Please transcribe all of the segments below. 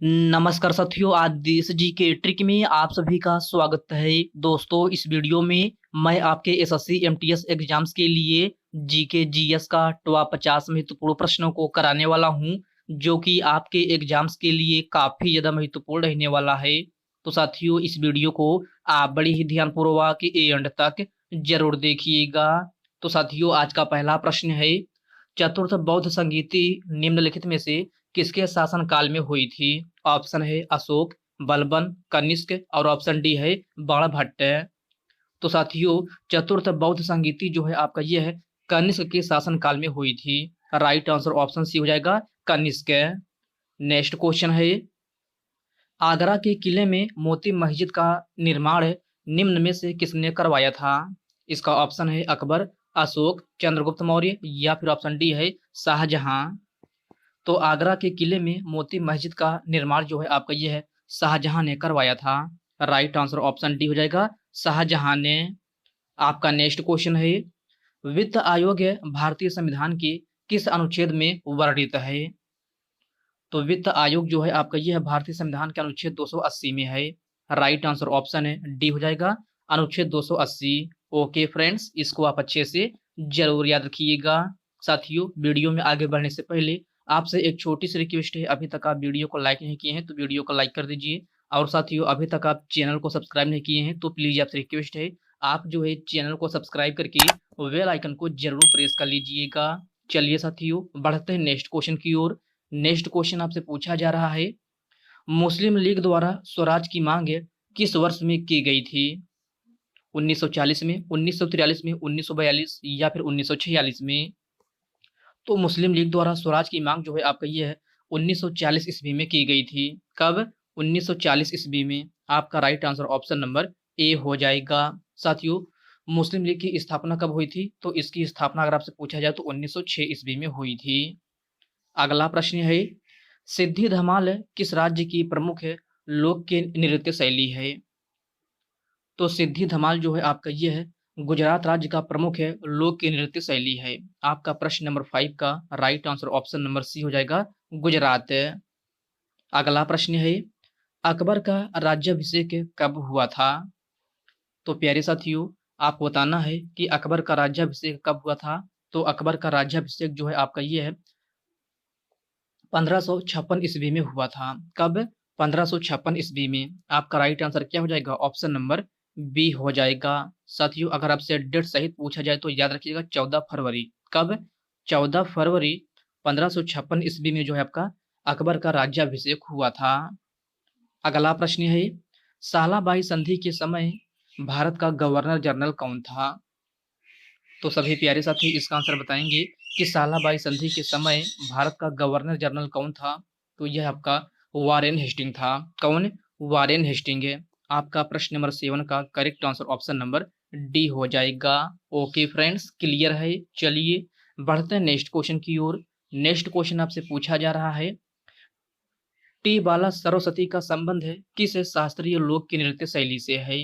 नमस्कार साथियों, आज देश जी के ट्रिक में आप सभी का स्वागत है। दोस्तों, इस वीडियो में मैं आपके एसएससी एमटीएस एग्जाम्स के लिए जीके जीएस का टॉप 50 महत्वपूर्ण प्रश्नों को कराने वाला हूं, जो कि आपके एग्जाम्स के लिए काफी ज्यादा महत्वपूर्ण रहने वाला है। तो साथियों, इस वीडियो को आप बड़ी ही ध्यानपूर्वक एंड तक जरूर देखिएगा। तो साथियों, आज का पहला प्रश्न है, चतुर्थ बौद्ध संगीति निम्नलिखित में से किसके शासनकाल में हुई थी? ऑप्शन है अशोक, बलबन, कनिष्क और ऑप्शन डी है बाणभट्ट। तो साथियों, चतुर्थ बौद्ध संगीति जो है आपका ये है कनिष्क के शासनकाल में हुई थी। राइट आंसर ऑप्शन सी हो जाएगा कनिष्क। नेक्स्ट क्वेश्चन है, आगरा के किले में मोती मस्जिद का निर्माण निम्न में से किसने करवाया था? इसका ऑप्शन है अकबर, अशोक, चंद्रगुप्त मौर्य या फिर ऑप्शन डी है शाहजहां। तो आगरा के किले में मोती मस्जिद का निर्माण जो है आपका ये है शाहजहां ने करवाया था। राइट आंसर ऑप्शन डी हो जाएगा शाहजहां ने। आपका नेक्स्ट क्वेश्चन है, वित्त आयोग भारतीय संविधान के किस अनुच्छेद में वर्णित है? तो वित्त आयोग जो है आपका ये है भारतीय संविधान के अनुच्छेद 280 में है। राइट आंसर ऑप्शन है डी हो जाएगा अनुच्छेद 280। ओके फ्रेंड्स, इसको आप अच्छे से जरूर याद रखिएगा। साथियों, वीडियो में आगे बढ़ने से पहले आपसे एक छोटी सी रिक्वेस्ट है, अभी तक आप वीडियो को लाइक नहीं किए हैं तो वीडियो को लाइक कर दीजिए। और साथियों, अभी तक आप चैनल को सब्सक्राइब नहीं किए हैं तो प्लीज आपसे रिक्वेस्ट है, आप जो है चैनल को सब्सक्राइब करके बेल आइकन को जरूर प्रेस कर लीजिएगा। चलिए साथियों, बढ़ते हैं नेक्स्ट क्वेश्चन की ओर। नेक्स्ट क्वेश्चन आपसे पूछा जा रहा है, मुस्लिम लीग द्वारा स्वराज की मांग किस वर्ष में की गई थी? 1940 में, 1943 में, 1942 या फिर 1946 में? तो मुस्लिम लीग द्वारा स्वराज की मांग जो है आपका ये है 1940 ईस्वी में की गई थी। कब? 1940 ईस्वी में। आपका right answer option number A हो जाएगा। साथियों, मुस्लिम लीग की स्थापना कब हुई थी? तो इसकी स्थापना अगर आपसे पूछा जाए तो 1906 ईस्वी में हुई थी। अगला प्रश्न है, सिद्धि धमाल किस राज्य की प्रमुख लोक के नृत्य शैली है? तो सिद्धि धमाल जो है आपका ये है गुजरात राज्य का प्रमुख है लोक की नृत्य शैली है। आपका प्रश्न नंबर 5 का right answer option number C हो जाएगा गुजरात। अगला प्रश्न है, अकबर का राज्याभिषेक कब हुआ था? तो प्यारे साथियों, आपको बताना है कि अकबर का राज्याभिषेक कब हुआ था। तो अकबर का राज्याभिषेक जो है आपका ये है 1556 ईस्वी में हुआ था। कब? 1556 ईस्वी में। आपका राइट आंसर क्या हो जाएगा? ऑप्शन नंबर बी हो जाएगा। साथियों, अगर आपसे डेट सहित पूछा जाए तो याद रखिएगा 14 फरवरी। कब? 14 फरवरी 1556 ईस्वी में जो है आपका अकबर का राज्याभिषेक हुआ था। अगला प्रश्न है, सालाबाई संधि के समय भारत का गवर्नर जनरल कौन था? तो सभी प्यारे साथी इसका आंसर बताएंगे कि सालाबाई संधि के समय भारत का गवर्नर जनरल कौन था? तो यह आपका वारेन हेस्टिंग था। कौन? वारेन हेस्टिंग है। आपका प्रश्न नंबर 7 का correct answer option number D हो जाएगा। ओके फ्रेंड्स, क्लियर है। चलिए बढ़ते हैं नेक्स्ट क्वेश्चन की ओर। नेक्स्ट क्वेश्चन आपसे पूछा जा रहा है, टी बाला सरस्वती का संबंध है किस शास्त्रीय लोक की नृत्य शैली से है?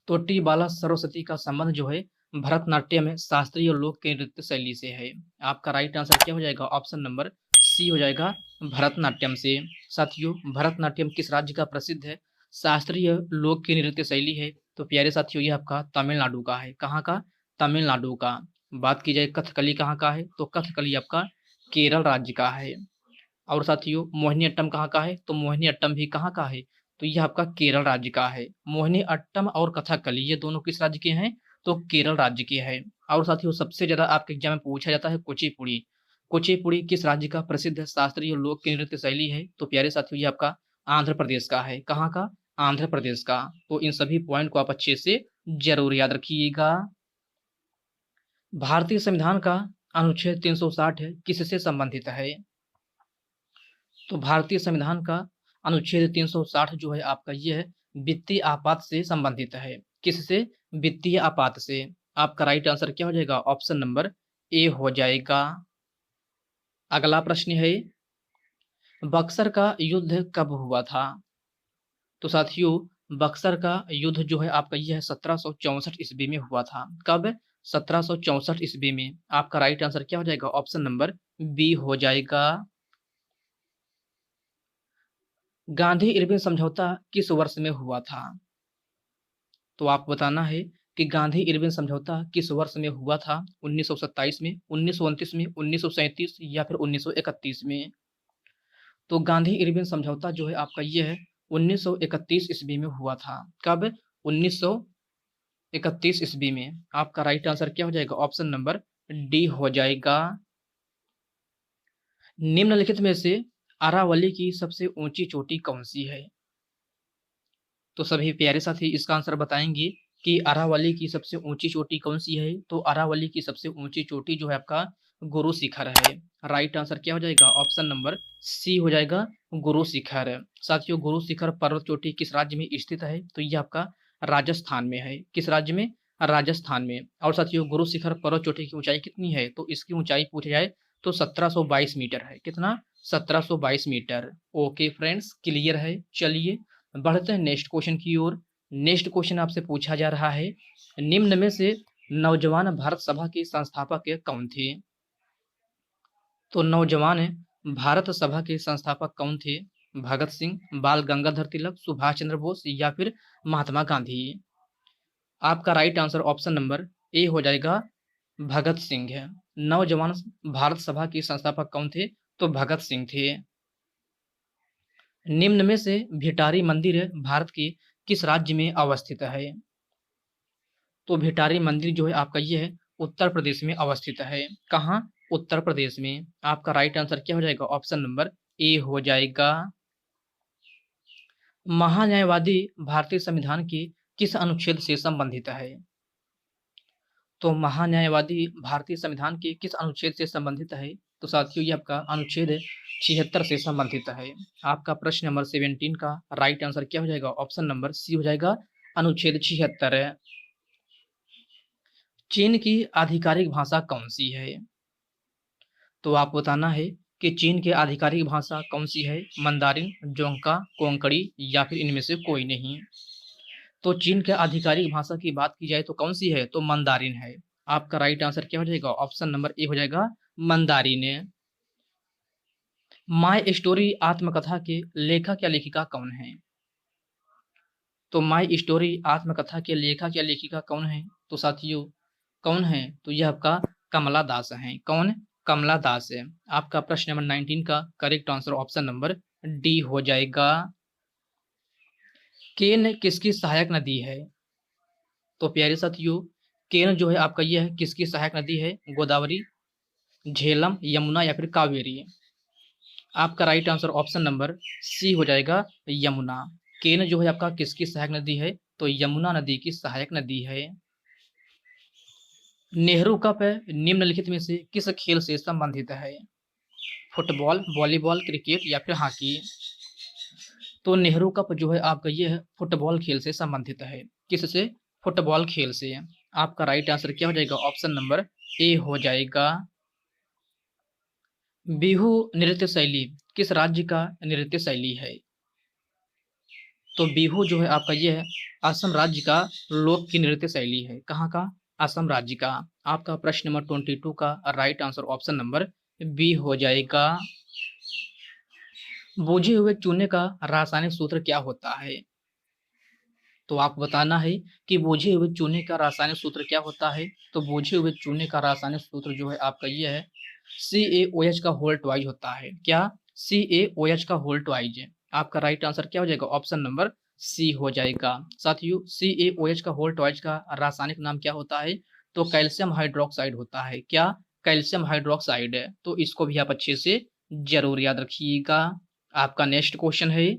तो टी बाला सरस्वती का संबंध जो है भरतनाट्यम में शास्त्रीय लोक के नृत्य शैली से है। आपका राइट आंसर क्या हो जाएगा? ऑप्शन नंबर सी हो जाएगा भरतनाट्यम से। साथियों, भरतनाट्यम किस राज्य का प्रसिद्ध है शास्त्रीय लोक की नृत्य शैली है? तो प्यारे साथियों, ये आपका तमिलनाडु का है। कहाँ का? तमिलनाडु का। बात की जाए कथकली कहाँ का है? तो कथकली आपका केरल राज्य का है। और साथियों, मोहिनी अट्टम कहाँ का है? तो मोहिनी अट्टम भी कहाँ का है? तो यह आपका केरल राज्य का है। मोहिनी अट्टम और कथकली ये दोनों किस राज्य के हैं? तो केरल राज्य के हैं। और साथियों, सबसे ज्यादा आपके एग्जाम में पूछा जाता है कुचिपुड़ी। कुचिपुड़ी किस राज्य का प्रसिद्ध शास्त्रीय लोक की नृत्य शैली है? तो प्यारे साथियों, ये आपका आंध्र प्रदेश का है। कहाँ का? आंध्र प्रदेश का। तो इन सभी पॉइंट को आप अच्छे से जरूर याद रखिएगा। भारतीय संविधान का अनुच्छेद 360 किससे संबंधित है? तो भारतीय संविधान का अनुच्छेद 360 जो है आपका ये है वित्तीय आपात से संबंधित है। किससे? वित्तीय आपात से। आपका राइट आंसर क्या हो जाएगा? ऑप्शन नंबर ए हो जाएगा। अगला प्रश्न है, बक्सर का युद्ध कब हुआ था? तो साथियों, बक्सर का युद्ध जो है आपका यह है 1764 ईस्वी में हुआ था। कब? 1764 ईस्वी में। आपका राइट आंसर क्या हो जाएगा? ऑप्शन नंबर बी हो जाएगा। गांधी इरविन समझौता किस वर्ष में हुआ था? तो आपको बताना है कि गांधी इरविन समझौता किस वर्ष में हुआ था? 1927 में, 1929 में, 1937 या फिर 1931 में? तो गांधी इरविन समझौता जो है आपका ये है 1931 ईस्वी में हुआ था। कब? 1931 ईस्वी में। आपका राइट आंसर क्या हो जाएगा? ऑप्शन नंबर डी हो जाएगा। निम्नलिखित में से अरावली की सबसे ऊंची चोटी कौन सी है? तो सभी प्यारे साथी इसका आंसर बताएंगे कि अरावली की सबसे ऊंची चोटी कौन सी है। तो अरावली की सबसे ऊंची चोटी जो है आपका गुरु शिखर है। राइट आंसर क्या हो जाएगा? ऑप्शन नंबर सी हो जाएगा, गुरु शिखर। साथियों, गुरु शिखर पर्वत चोटी किस राज्य में स्थित है? तो ये आपका राजस्थान में है। किस राज्य में? राजस्थान में। और साथियों, गुरु शिखर पर्वत चोटी की ऊंचाई कितनी है? तो इसकी ऊंचाई पूछी जाए तो 1722 मीटर है। कितना? 1722 मीटर। ओके फ्रेंड्स, क्लियर है। चलिए बढ़ते हैं नेक्स्ट क्वेश्चन की ओर। नेक्स्ट क्वेश्चन आपसे पूछा जा रहा है, निम्न में से नौजवान भारत सभा के संस्थापक कौन थे? तो नौजवान भारत सभा के संस्थापक कौन थे? भगत सिंह, बाल गंगाधर तिलक, सुभाष चंद्र बोस या फिर महात्मा गांधी? आपका right answer option number A हो जाएगा, भगत सिंह है। नौजवान भारत सभा के संस्थापक कौन थे? तो भगत सिंह थे। निम्न में से भिटारी मंदिर भारत के किस राज्य में अवस्थित है? तो भिटारी मंदिर जो है आपका ये है उत्तर प्रदेश में अवस्थित है। कहाँ? उत्तर प्रदेश में। आपका राइट आंसर क्या हो जाएगा? ऑप्शन नंबर ए हो जाएगा। महान्यायवादी भारतीय संविधान के किस अनुच्छेद से संबंधित है? तो महान्यायवादी भारतीय संविधान के किस अनुच्छेद से संबंधित है? तो साथियों, ये आपका अनुच्छेद 76 से संबंधित है। आपका प्रश्न नंबर 17 का राइट आंसर क्या हो जाएगा? ऑप्शन नंबर सी हो जाएगा, अनुच्छेद 76। चीन की आधिकारिक भाषा कौन सी है? तो आपको बताना है कि चीन की आधिकारिक भाषा कौन सी है? मंदारिन, जोंगका, कोंकणी या फिर इनमें से कोई नहीं? तो चीन के आधिकारिक भाषा की बात की जाए तो कौन सी है? तो मंदारिन है। आपका राइट आंसर क्या हो जाएगा? ऑप्शन नंबर ए हो जाएगा, मंदारिन। माय स्टोरी आत्मकथा के लेखक या लेखिका कौन है? तो माय स्टोरी आत्मकथा के लेखक या लेखिका कौन है? तो साथियों, कौन है? तो यह आपका कमला दास है। कौन? कमला दास है। आपका प्रश्न नंबर 19 का correct answer option number D हो जाएगा। केन किसकी सहायक नदी है? तो प्यारे साथियों, केन जो है आपका यह है किसकी सहायक नदी है? गोदावरी, झेलम, यमुना या फिर कावेरी? आपका right answer option number C हो जाएगा, यमुना। केन जो है आपका किसकी सहायक नदी है? तो यमुना नदी की सहायक नदी है। नेहरू कप निम्नलिखित में से किस खेल से संबंधित है? फुटबॉल, वॉलीबॉल, क्रिकेट या फिर हॉकी? तो नेहरू कप जो है आपका ये है फुटबॉल खेल से संबंधित है। किससे? फुटबॉल खेल से। आपका राइट आंसर क्या हो जाएगा? ऑप्शन नंबर ए हो जाएगा। बिहू नृत्य शैली किस राज्य का नृत्य शैली है? तो बिहू जो है आपका ये है असम राज्य का लोक की नृत्य शैली है। कहाँ का? असम राज्य का। आपका प्रश्न नंबर 22 का right answer option number B हो जाएगा। बूझे हुए चूने का रासायनिक सूत्र क्या होता है? तो आपको बताना है कि बूझे हुए चूने का रासायनिक सूत्र क्या होता है। तो बूझे हुए चूने का रासायनिक सूत्र जो है आपका ये है CaOH का होल ट्वाइज होता है। क्या? CaOH का होल ट्वाइज। आपका राइट आंसर क्या हो जाएगा? ऑप्शन नंबर सी हो जाएगा। साथियों, CaOH का होल ट्वाइज का रासायनिक नाम क्या होता है? तो कैल्शियम हाइड्रोक्साइड होता है। क्या? कैल्शियम हाइड्रोक्साइड है। तो इसको भी आप अच्छे से जरूर याद रखिएगा। आपका नेक्स्ट क्वेश्चन है,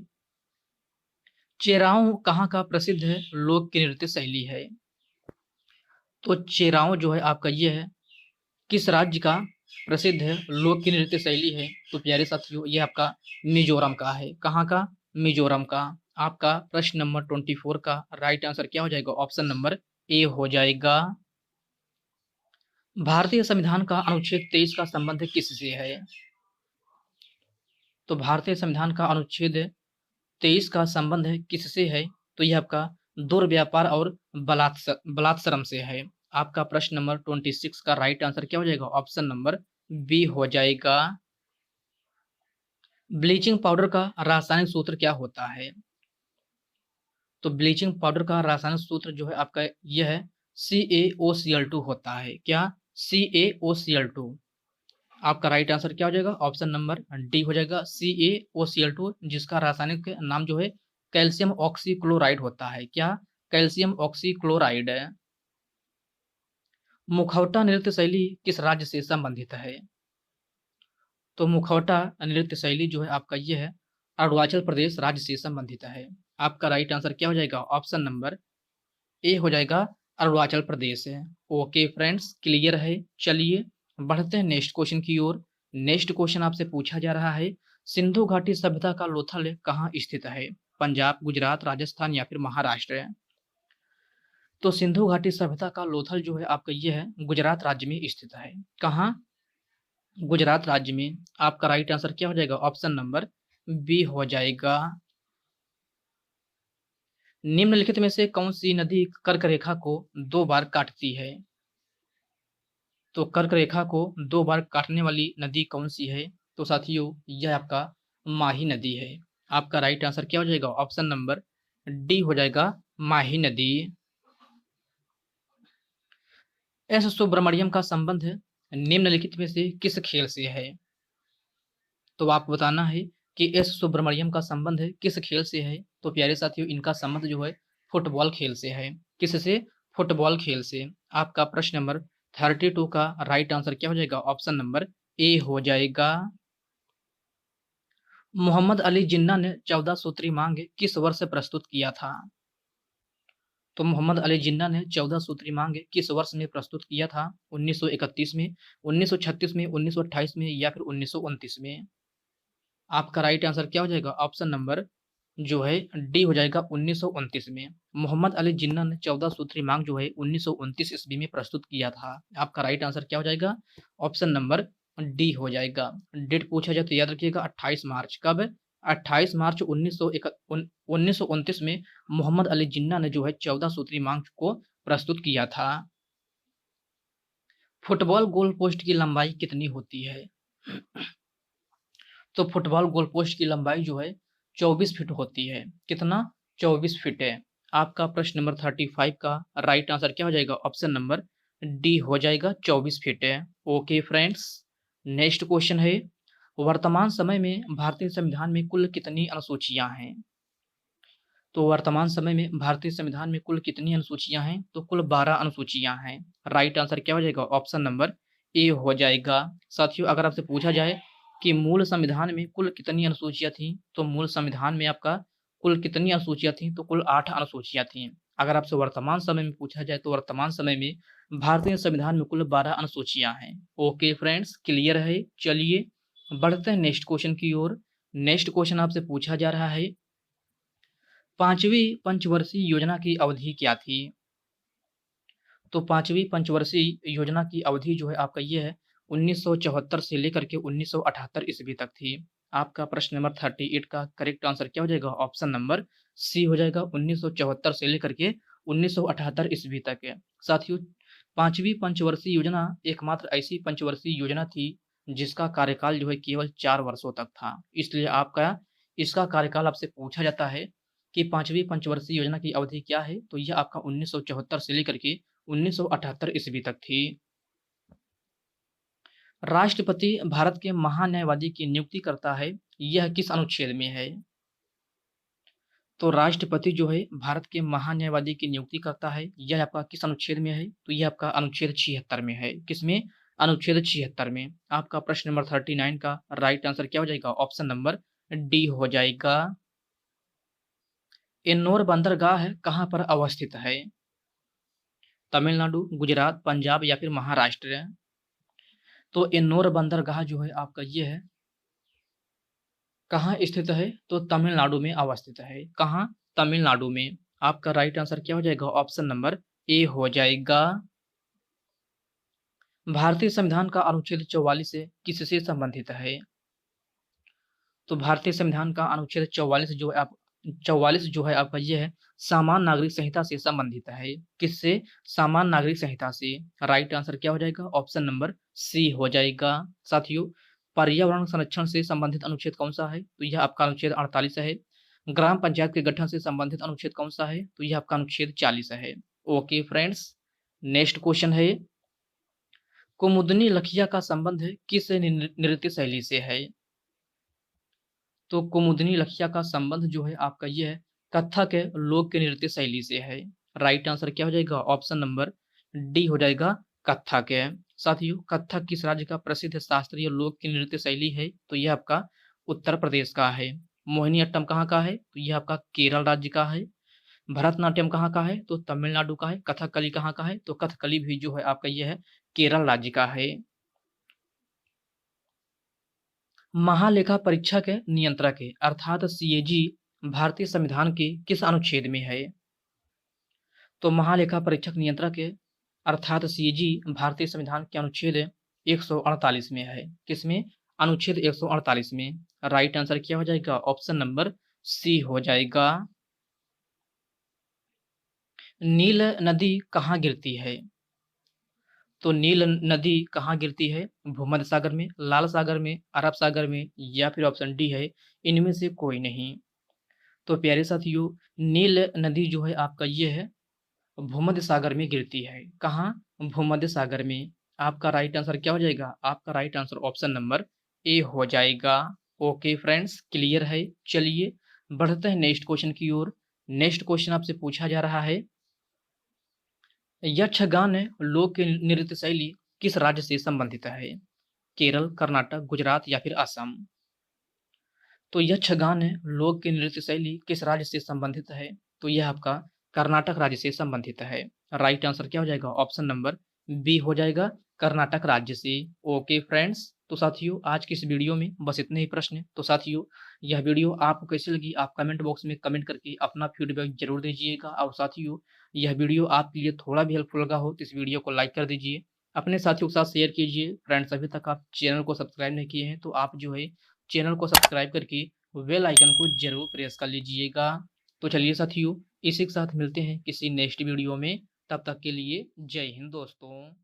चेराव कहाँ का प्रसिद्ध लोक नृत्य शैली है? तो चेराव जो है आपका ये है किस राज्य का प्रसिद्ध लोक नृत्य शैली है? तो प्यारे साथियों, ये आपका मिजोरम का है। कहाँ का? मिजोरम का। आपका प्रश्न नंबर 24 का राइट आंसर क्या हो जाएगा? ऑप्शन नंबर ए हो जाएगा। भारतीय संविधान का अनुच्छेद 23 का संबंध किससे है? तो भारतीय संविधान का अनुच्छेद 23 का संबंध किससे है? तो यह आपका दुर्व्यापार और बलात्सरम से है। आपका प्रश्न नंबर 26 का राइट आंसर क्या हो जाएगा? ऑप्शन नंबर बी हो जाएगा। ब्लीचिंग पाउडर का रासायनिक सूत्र क्या होता है? तो ब्लीचिंग पाउडर का रासायनिक सूत्र जो है आपका यह है CaOCl2 होता है। क्या? CaOCl2। आपका राइट आंसर क्या हो जाएगा? ऑप्शन नंबर डी हो जाएगा, CaOCl2, जिसका रासायनिक नाम जो है कैल्शियम ऑक्सीक्लोराइड होता है। क्या? Calcium oxychloride. मुखौटा नृत्य शैली किस राज्य से संबंधित है? तो मुखौटा नृत्य शैली जो है आपका ये है अरुणाचल प्रदेश राज्य से संबंधित है। आपका राइट आंसर क्या हो जाएगा? ऑप्शन नंबर ए हो जाएगा, अरुणाचल प्रदेश है। ओके फ्रेंड्स, क्लियर है। चलिए बढ़ते हैं नेक्स्ट क्वेश्चन की ओर। नेक्स्ट क्वेश्चन आपसे पूछा जा रहा है, सिंधु घाटी सभ्यता का लोथल कहाँ स्थित है? पंजाब, गुजरात, राजस्थान या फिर महाराष्ट्र? तो सिंधु घाटी सभ्यता का लोथल जो है आपका ये है गुजरात राज्य में स्थित है। कहाँ? गुजरात राज्य में। आपका राइट आंसर क्या हो जाएगा? ऑप्शन नंबर बी हो जाएगा। निम्नलिखित में से कौन सी नदी कर्क रेखा को 2 बार काटती है? तो कर्क रेखा को 2 बार काटने वाली नदी कौन सी है? तो साथियों यह आपका माही नदी है। आपका राइट आंसर क्या हो जाएगा? ऑप्शन नंबर डी हो जाएगा, माही नदी। एस सुब्रमण्यम का संबंध निम्नलिखित में से किस खेल से है? तो आपको बताना है कि एस सुब्रमण्यम का संबंध किस खेल से है। तो प्यारे साथियों इनका संबंध जो है फुटबॉल खेल से है। किससे? फुटबॉल खेल से। आपका प्रश्न नंबर 32 का राइट आंसर क्या हो जाएगा? ऑप्शन नंबर ए हो जाएगा। मोहम्मद अली जिन्ना ने 14 सूत्री मांग किस वर्ष प्रस्तुत किया था? तो मोहम्मद अली जिन्ना ने 14 सूत्री मांग किस वर्ष में प्रस्तुत किया था? 1931 में, 1936 में, 1928 में या फिर 1929 में? आपका राइट आंसर क्या हो जाएगा? ऑप्शन नंबर जो है डी हो जाएगा, 1929 में। मोहम्मद अली जिन्ना ने 14 सूत्री मांग जो है 1929 ईस्वी में प्रस्तुत किया था। आपका राइट आंसर क्या हो जाएगा? ऑप्शन नंबर डी हो जाएगा। डेट पूछा जाए तो याद रखिएगा 28 मार्च। कब? 28 मार्च 1929 में मोहम्मद अली जिन्ना ने जो है 14 सूत्री मांग को प्रस्तुत किया था। फुटबॉल गोल पोस्ट की लंबाई कितनी होती है? तो फुटबॉल गोल पोस्ट की लंबाई जो है 24 फीट होती है। कितना? 24 फीट है। आपका प्रश्न नंबर 35 का राइट आंसर क्या हो जाएगा? ऑप्शन नंबर डी हो जाएगा, 24 फीट है। ओके फ्रेंड्स, नेक्स्ट क्वेश्चन है, वर्तमान समय में भारतीय संविधान में कुल कितनी अनुसूचियां हैं? तो वर्तमान समय में भारतीय संविधान में कुल कितनी अनुसूचियां हैं? तो कुल 12 अनुसूचियां हैं। राइट आंसर क्या हो जाएगा? ऑप्शन नंबर ए हो जाएगा। साथियों अगर आपसे पूछा जाए कि मूल संविधान में कुल कितनी अनुसूचियां थी, तो मूल संविधान में आपका कुल कितनी अनुसूचियां थी? तो कुल 8 अनुसूचियां थी। अगर आपसे वर्तमान समय में पूछा जाए तो वर्तमान समय में भारतीय संविधान में कुल 12 अनुसूचियां हैं। ओके फ्रेंड्स, क्लियर है। चलिए बढ़ते हैं नेक्स्ट क्वेश्चन की ओर। नेक्स्ट क्वेश्चन आपसे पूछा जा रहा है, 5वीं पंचवर्षीय योजना की अवधि क्या थी? तो 5वीं पंचवर्षीय योजना की अवधि जो है आपका ये है 1974 से लेकर के 1978 ईस्वी तक थी। आपका प्रश्न नंबर 38 का करेक्ट आंसर क्या हो जाएगा? ऑप्शन नंबर सी हो जाएगा, 1974 से लेकर के 1978 ईस्वी तक है। साथियों 5वीं पंचवर्षीय योजना एकमात्र ऐसी पंचवर्षीय योजना थी जिसका कार्यकाल जो है केवल 4 वर्षों तक था। इसलिए आपका इसका कार्यकाल आपसे पूछा जाता है कि 5वीं पंचवर्षीय योजना की अवधि क्या है? तो यह आपका 1974 से लेकर के 1978 ईस्वी तक थी। राष्ट्रपति भारत के महान्यायवादी की नियुक्ति करता है, यह किस अनुच्छेद में है? तो राष्ट्रपति जो है भारत के महान्यायवादी की नियुक्ति करता है, यह आपका किस अनुच्छेद में है? तो यह आपका अनुच्छेद 76 में है। किसमें? अनुच्छेद 76 में। आपका प्रश्न नंबर 39 का राइट आंसर क्या हो जाएगा? ऑप्शन नंबर डी हो जाएगा। एन्नोर बंदरगाह कहाँ पर अवस्थित है? तमिलनाडु, गुजरात, पंजाब या फिर महाराष्ट्र? तो एन्नोर बंदरगाह जो है आपका ये है कहाँ स्थित है? तो तमिलनाडु में अवस्थित है। कहाँ? तमिलनाडु में। आपका राइट आंसर क्या हो जाएगा? ऑप्शन नंबर ए हो जाएगा। भारतीय संविधान का अनुच्छेद 44 किससे संबंधित है? तो भारतीय संविधान का अनुच्छेद 44 जो है आपका ये है सामान्य नागरिक संहिता से संबंधित है। किससे? सामान्य नागरिक संहिता से। राइट आंसर क्या हो जाएगा? ऑप्शन नंबर सी हो जाएगा। साथियों पर्यावरण संरक्षण से संबंधित अनुच्छेद कौन सा है? तो यह आपका अनुच्छेद 48 है। ग्राम पंचायत के गठन से संबंधित अनुच्छेद कौन सा है? तो यह आपका अनुच्छेद 40 है। ओके फ्रेंड्स, नेक्स्ट क्वेश्चन है, कुमुदनी लखिया का संबंध किस नृत्य शैली से है? तो कुमुदनी लखिया का संबंध जो है आपका ये है कथक लोक नृत्य शैली से है। राइट आंसर क्या हो जाएगा? ऑप्शन नंबर डी हो जाएगा, कथक है। साथियों, कथक किस राज्य का प्रसिद्ध शास्त्रीय लोक नृत्य शैली है? तो यह आपका उत्तर प्रदेश का है। मोहिनीअट्टम कहाँ का है? तो यह आपका केरल राज्य का है। भरतनाट्यम कहाँ का है? तो तमिलनाडु का है। कथकली कहाँ का है? तो कथकली भी जो है आपका यह है केरल राज्य का है। महालेखा परीक्षक नियंत्रक अर्थात सीएजी भारतीय संविधान के किस अनुच्छेद में है? तो महालेखा परीक्षक नियंत्रक अर्थात सीएजी भारतीय संविधान के अनुच्छेद 148 में है। किसमें? अनुच्छेद 148 में। राइट आंसर क्या हो जाएगा? ऑप्शन नंबर सी हो जाएगा। नील नदी कहाँ गिरती है? तो नील नदी कहाँ गिरती है? भूमध्य सागर में, लाल सागर में, अरब सागर में, या फिर ऑप्शन डी है इनमें से कोई नहीं। तो प्यारे साथियों, नील नदी जो है आपका ये है भूमध्य सागर में गिरती है। कहाँ? भूमध्य सागर में। आपका राइट आंसर क्या हो जाएगा? आपका right answer option number A हो जाएगा। ओके फ्रेंड्स, क्लियर है। चलिए बढ़ते हैं नेक्स्ट क्वेश्चन की ओर। नेक्स्ट क्वेश्चन आपसे पूछा जा रहा है, यक्षगान लोक नृत्य शैली किस राज्य से संबंधित है? केरल, कर्नाटक, गुजरात या फिर असम? तो यक्षगान लोक नृत्य शैली किस राज्य से संबंधित है? तो यह आपका कर्नाटक राज्य से संबंधित है। राइट आंसर क्या हो जाएगा? ऑप्शन नंबर बी हो जाएगा, कर्नाटक राज्य से। ओके फ्रेंड्स, तो साथियों आज की इस वीडियो में बस इतने ही प्रश्न। तो साथियों यह वीडियो आपको कैसी लगी आप कमेंट बॉक्स में कमेंट करके अपना फीडबैक जरूर दीजिएगा। और साथियों यह वीडियो आपके लिए थोड़ा भी हेल्पफुल लगा हो तो इस वीडियो को लाइक कर दीजिए, अपने साथियों के साथ शेयर कीजिए। फ्रेंड्स, अभी तक आप चैनल को सब्सक्राइब नहीं किए हैं तो आप जो है चैनल को सब्सक्राइब करके बेल आइकन को जरूर प्रेस कर लीजिएगा। तो चलिए साथियों, इसी के साथ मिलते हैं किसी नेक्स्ट वीडियो में। तब तक के लिए जय हिंद दोस्तों।